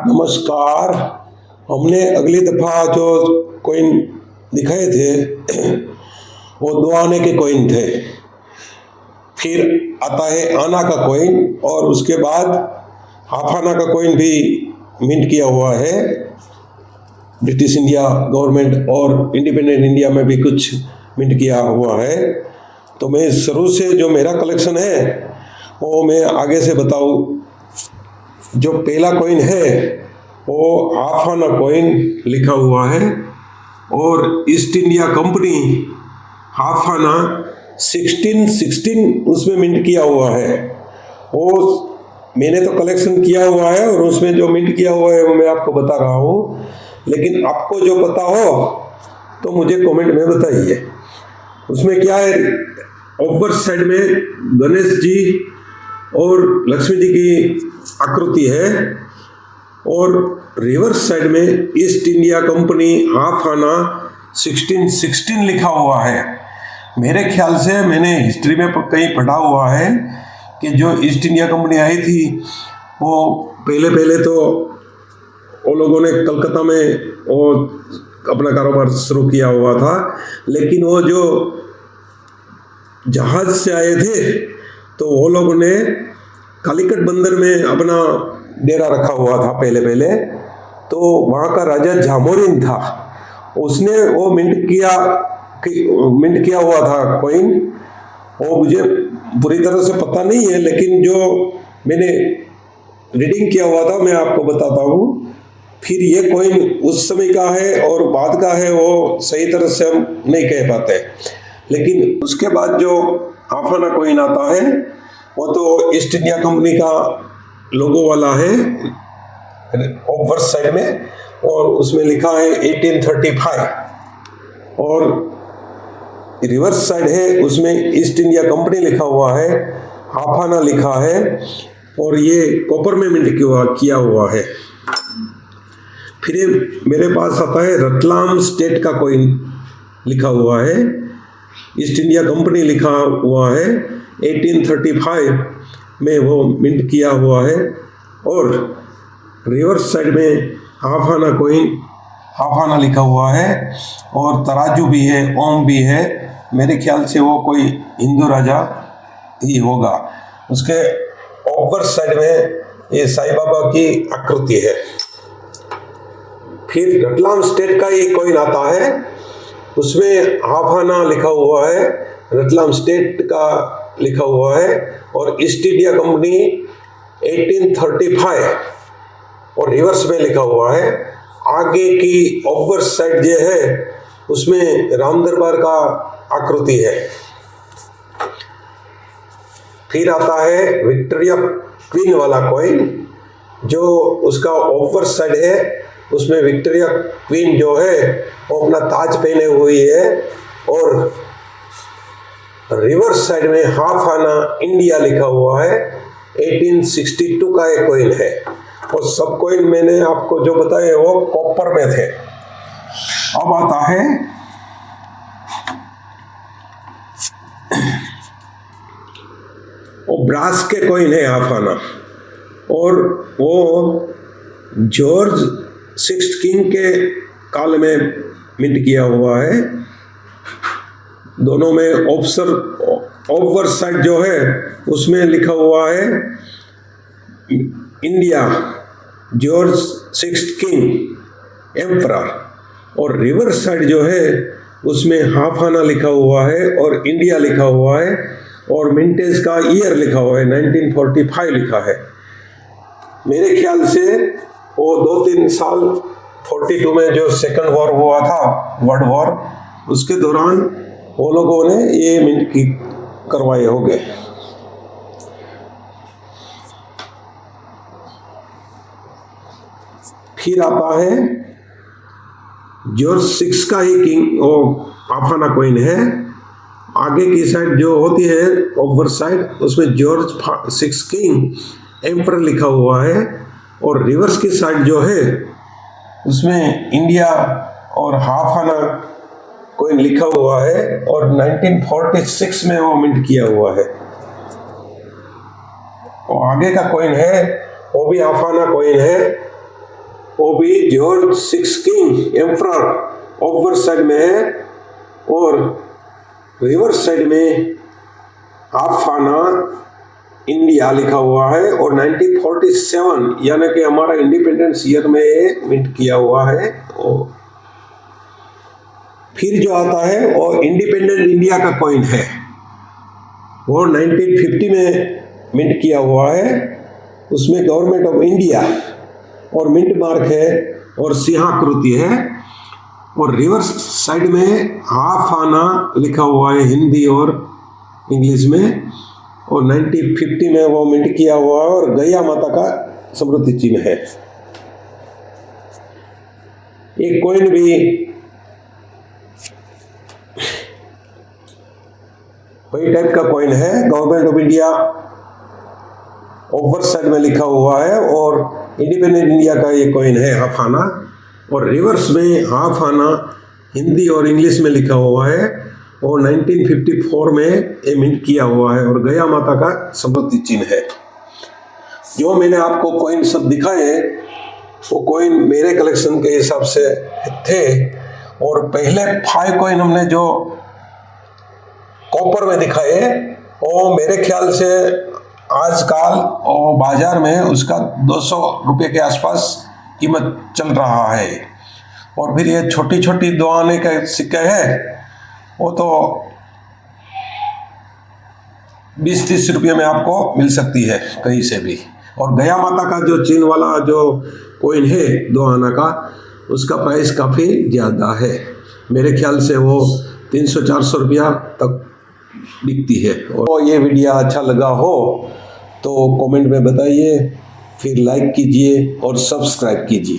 नमस्कार। हमने अगली दफ़ा जो कॉइन दिखाए थे वो 2 आने के कॉइन थे। फिर आता है आना का कॉइन और उसके बाद हाफ आना का कॉइन भी मिंट किया हुआ है। ब्रिटिश इंडिया गवर्नमेंट और इंडिपेंडेंट इंडिया में भी कुछ मिंट किया हुआ है। तो मैं शुरू से जो मेरा कलेक्शन है वो मैं आगे से बताऊँ। जो पहला कॉइन है वो हाफ आना कॉइन लिखा हुआ है और ईस्ट इंडिया कंपनी हाफ आना 1616 उसमें मिंट किया हुआ है। वो मैंने तो कलेक्शन किया हुआ है और उसमें जो मिंट किया हुआ है वो मैं आपको बता रहा हूँ, लेकिन आपको जो पता हो तो मुझे कमेंट में बताइए। उसमें क्या है, ऊपर साइड में गणेश जी और लक्ष्मी जी की आकृति है और रिवर्स साइड में ईस्ट इंडिया कंपनी हाफ आना 1616 लिखा हुआ है। मेरे ख्याल से मैंने हिस्ट्री में कहीं पढ़ा हुआ है कि जो ईस्ट इंडिया कंपनी आई थी वो पहले तो वो लोगों ने कलकत्ता में वो अपना कारोबार शुरू किया हुआ था, लेकिन वो जो जहाज से आए थे तो वो लोगों ने कालीकट बंदर में अपना डेरा रखा हुआ था पहले। तो वहाँ का राजा जामोरिन था, उसने वो मिंट किया हुआ था कॉइन। वो मुझे पूरी तरह से पता नहीं है, लेकिन जो मैंने रीडिंग किया हुआ था मैं आपको बताता हूँ। फिर ये कॉइन उस समय का है और बाद का है वो सही तरह से हम नहीं कह पाते, लेकिन उसके बाद जो हाफ आना कॉइन आता है वो तो ईस्ट इंडिया कंपनी का लोगो वाला है ऊपर साइड में, और उसमें लिखा है 1835 और रिवर्स साइड है उसमें ईस्ट इंडिया कंपनी लिखा हुआ है, हाफ आना लिखा है और ये कॉपर में मिंट किया हुआ है। फिर मेरे पास आता है रतलाम स्टेट का कॉइन लिखा हुआ है, ईस्ट इंडिया कंपनी लिखा हुआ है, 1835 में वो मिंट किया हुआ है और रिवर्स साइड में हाफ आना कॉइन हाफ आना लिखा हुआ है और तराजू भी है, ओम भी है। मेरे ख्याल से वो कोई हिंदू राजा ही होगा। उसके ऊपर साइड में ये साईं बाबा की आकृति है। फिर रतलाम स्टेट का ये कॉइन आता है, उसमें हाफ आना लिखा हुआ है, रतलाम स्टेट का लिखा हुआ है और ईस्ट इंडिया कंपनी 1835 और रिवर्स में लिखा हुआ है। आगे की ऊपर साइड जो है उसमें राम दरबार का आकृति है। फिर आता है विक्टोरिया क्वीन वाला कॉइन, जो उसका ऊपर साइड है उसमें विक्टोरिया क्वीन जो है वो अपना ताज पहने हुई है और रिवर्स साइड में हाफ आना इंडिया लिखा हुआ है। 1862 का एक कॉइन है और सब कॉइन मैंने आपको जो बताए वो कॉपर में थे। अब आता है वो ब्रास के कॉइन है हाफ आना और वो जॉर्ज 6th किंग के काल में मिंट किया हुआ है। दोनों में ओवर साइड जो है उसमें लिखा हुआ है India George 6th king emperor और रिवर्स साइड जो है उसमें हाफ आना लिखा हुआ है और इंडिया लिखा हुआ है और मिंटेज का ईयर लिखा हुआ है 1945 लिखा है। मेरे ख्याल से वो 2-3 साल 42 में जो सेकंड वॉर हुआ था, वर्ल्ड वॉर, उसके दौरान वो लोगों ने ये मिंट करवाए होंगे। फिर आता है जॉर्ज 6 का ही किंग वो हाफ आना कॉइन है। आगे की साइड जो होती है ओवर साइड उसमें जॉर्ज 6 किंग एम्परर लिखा हुआ है और रिवर्स की साइड जो है उसमें इंडिया और हाफ आना कॉइन लिखा हुआ है और 1946 में वो मिंट किया हुआ है। और आगे का कॉइन है वो भी हाफ आना कॉइन है वो भी George 6 king emperor over side में है और रिवर्स साइड में हाफ आना इंडिया लिखा हुआ है और 1947 यानी कि हमारा इंडिपेंडेंस ईयर में मिंट किया हुआ है। और फिर जो आता है वो इंडिपेंडेंट इंडिया का कॉइन है, वो 1950 में मिंट किया हुआ है। उसमें गवर्नमेंट ऑफ इंडिया और मिंट मार्क है और सिंहाकृति है और रिवर्स साइड में हाफ आना लिखा हुआ है हिंदी और इंग्लिश में और 1950 में वो मिंट किया हुआ है और गैया माता का स्मृति चिन्ह है। एक कॉइन भी वही टाइप का कॉइन है, government of India over side में लिखा हुआ है और इंडिपेंडेंट इंडिया का ये कॉइन है हाफ आना और रिवर्स में हाफ आना हिंदी और इंग्लिश में लिखा हुआ है और 1954 में ये मिंट किया हुआ है और गया माता का स्मृति चिन्ह है। जो मैंने आपको कॉइन सब दिखाए वो कॉइन मेरे कलेक्शन के हिसाब से थे और पहले 5 कॉइन हमने जो कॉपर में दिखाए वो मेरे ख्याल से आजकल और बाजार में उसका 200 रुपये के आसपास कीमत चल रहा है। और फिर ये छोटी छोटी 2 आने के सिक्के हैं वो तो 20-30 रुपये में आपको मिल सकती है कहीं से भी। और गया माता का जो चिन्ह वाला जो कॉइन है 2 आना का उसका प्राइस काफ़ी ज़्यादा है, मेरे ख्याल से वो 300-400 रुपया तक बिकती है। और ये वीडियो अच्छा लगा हो तो कमेंट में बताइए, फिर लाइक कीजिए और सब्सक्राइब कीजिए।